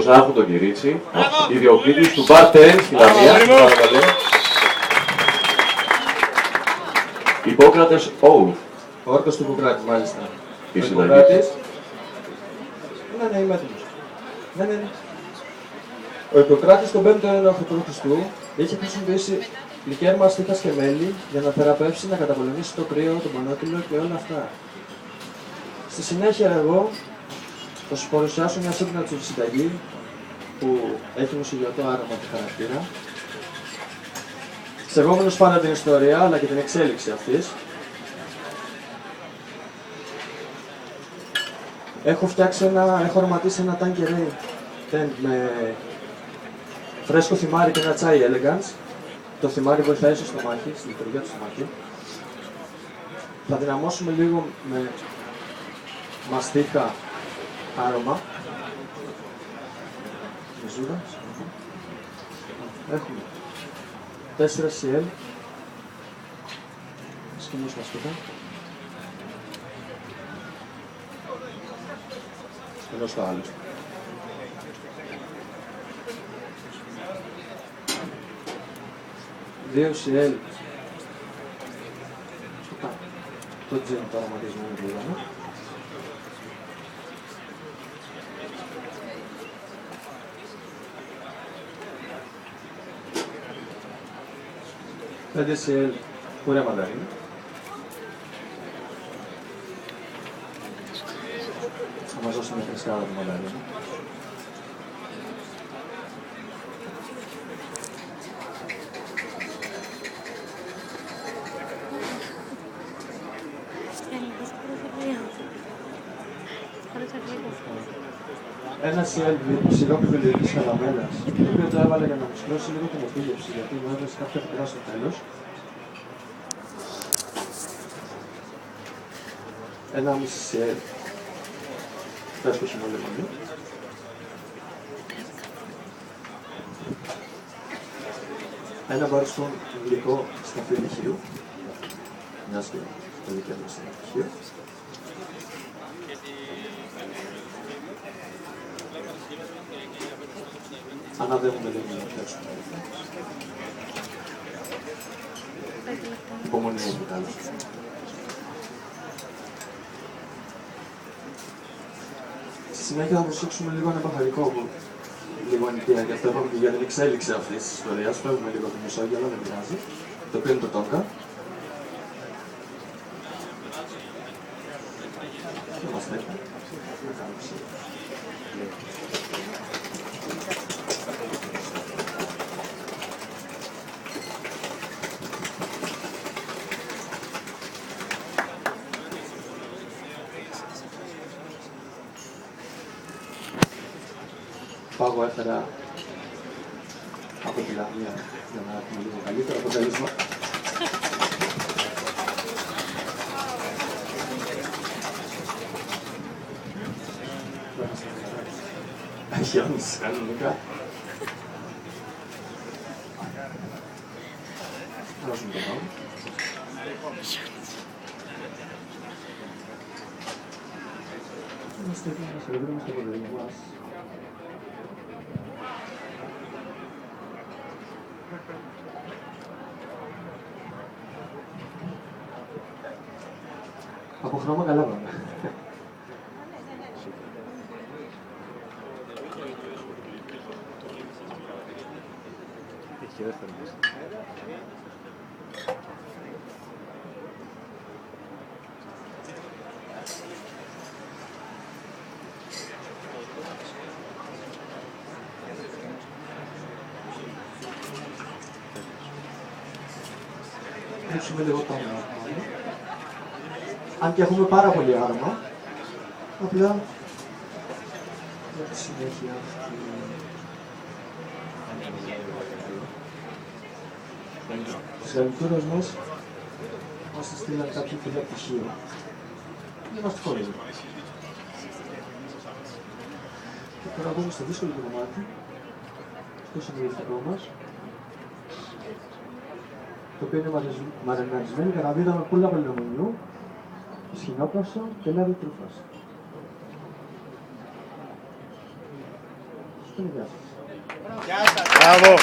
Ζάχου τον Κυρίτσι, ιδιοκτήτης του Bar 10 στη Λαμία. Ιππόκρατες Oath. Όρκος του Ιπποκράτη, μάλιστα. Η Ο συνταγή. Ιπποκράτης. Ναι, είμαι έτοιμος. Ναι. Ο Ιπποκράτης τον 5ο αιώνα π.Χ. είχε χρησιμοποιήσει λικέρ μαστίχας και μέλι για να θεραπεύσει, να καταπολεμήσει το κρύο, τον πονότιλο και όλα αυτά. Στη συνέχεια εγώ θα σου παρουσιάσω μια σύμπνα του συνταγή που έχει μουσουλιωτό άρωμα και χαρακτήρα. Σεβόμενος πάντα την ιστορία αλλά και την εξέλιξη αυτής. Έχω αρωματίσει ένα Tanqueray tent με φρέσκο θυμάρι και ένα τσάι elegance. Το θυμάρι βοηθάει στο στομάχι, στη λειτουργία του στομάχι. Θα δυναμώσουμε λίγο με μαστίχα άρωμα. Μεζούρα. Έχουμε 4 CL. Σκηνούς μαστίχα. Ενώ στο άλλο. Δύο CL. Το τζιν το αρωματισμένο πλήρωνο. Πέντε CL πουρέ μανταρίνα. Θα μας δώσει μια φρεσκάδα του μανταρίνα. Ένα σιρόπι βιλιωτής καλαμέλας, το οποίο το έβαλε για να μουσκλώσει λίγο την επίληψη, γιατί μου έβρεσε κάποια πικρά στο τέλος. 1,5 CL φρέσκο χυμό λεμονί. Ένα μπαρσόν γλυκό σταφύλι λιχείου, μιας και το λικέρ μας είναι λιχείο. Αναδεύουμε λίγο να φτιάξουμε. Υπομονή μου κι άλλο. Στη συνέχεια θα προσέξουμε λίγο ένα μπαχαρικό που λίγο ανοικία, γι' αυτό είπαμε και για την εξέλιξη αυτής της ιστορίας. Φεύγουμε λίγο από τη Μεσόγειο, αλλά δεν πειράζει. Το οποίο είναι το τόγκα. Και μας τρέχει. Να κάνουμε ψήφι. Πάγο έφερα από τη Λαμία για να έχουμε λίγο καλύτερο αποτέλεσμα. Αγιώνεις κανονικά. Δώσουμε το πάγο. Είμαστε εδώ να σερβίρουμε στο ποτήρι μας. Από χρώμα καλά πάμε. Έχει δεύτερο μέσα. Ρίξουμε λίγο το άρωμα. Αν και έχουμε πάρα πολύ άρωμα, απλά για τη συνέχεια της γαλιτούρας μας μας στείλαν κάποια φιλιά πτυχίο. Δεν μας τυχόλυζε. Και τώρα μπούμε στο δύσκολο κομμάτι, στο συνδυαστικό μας, το οποίο είναι μαριναρισμένη καραβίδα με πουλά λεμονιού, σχοινόπλαστο και λάδι τρούφας. Γεια σας. Γεια σας. Μπράβο.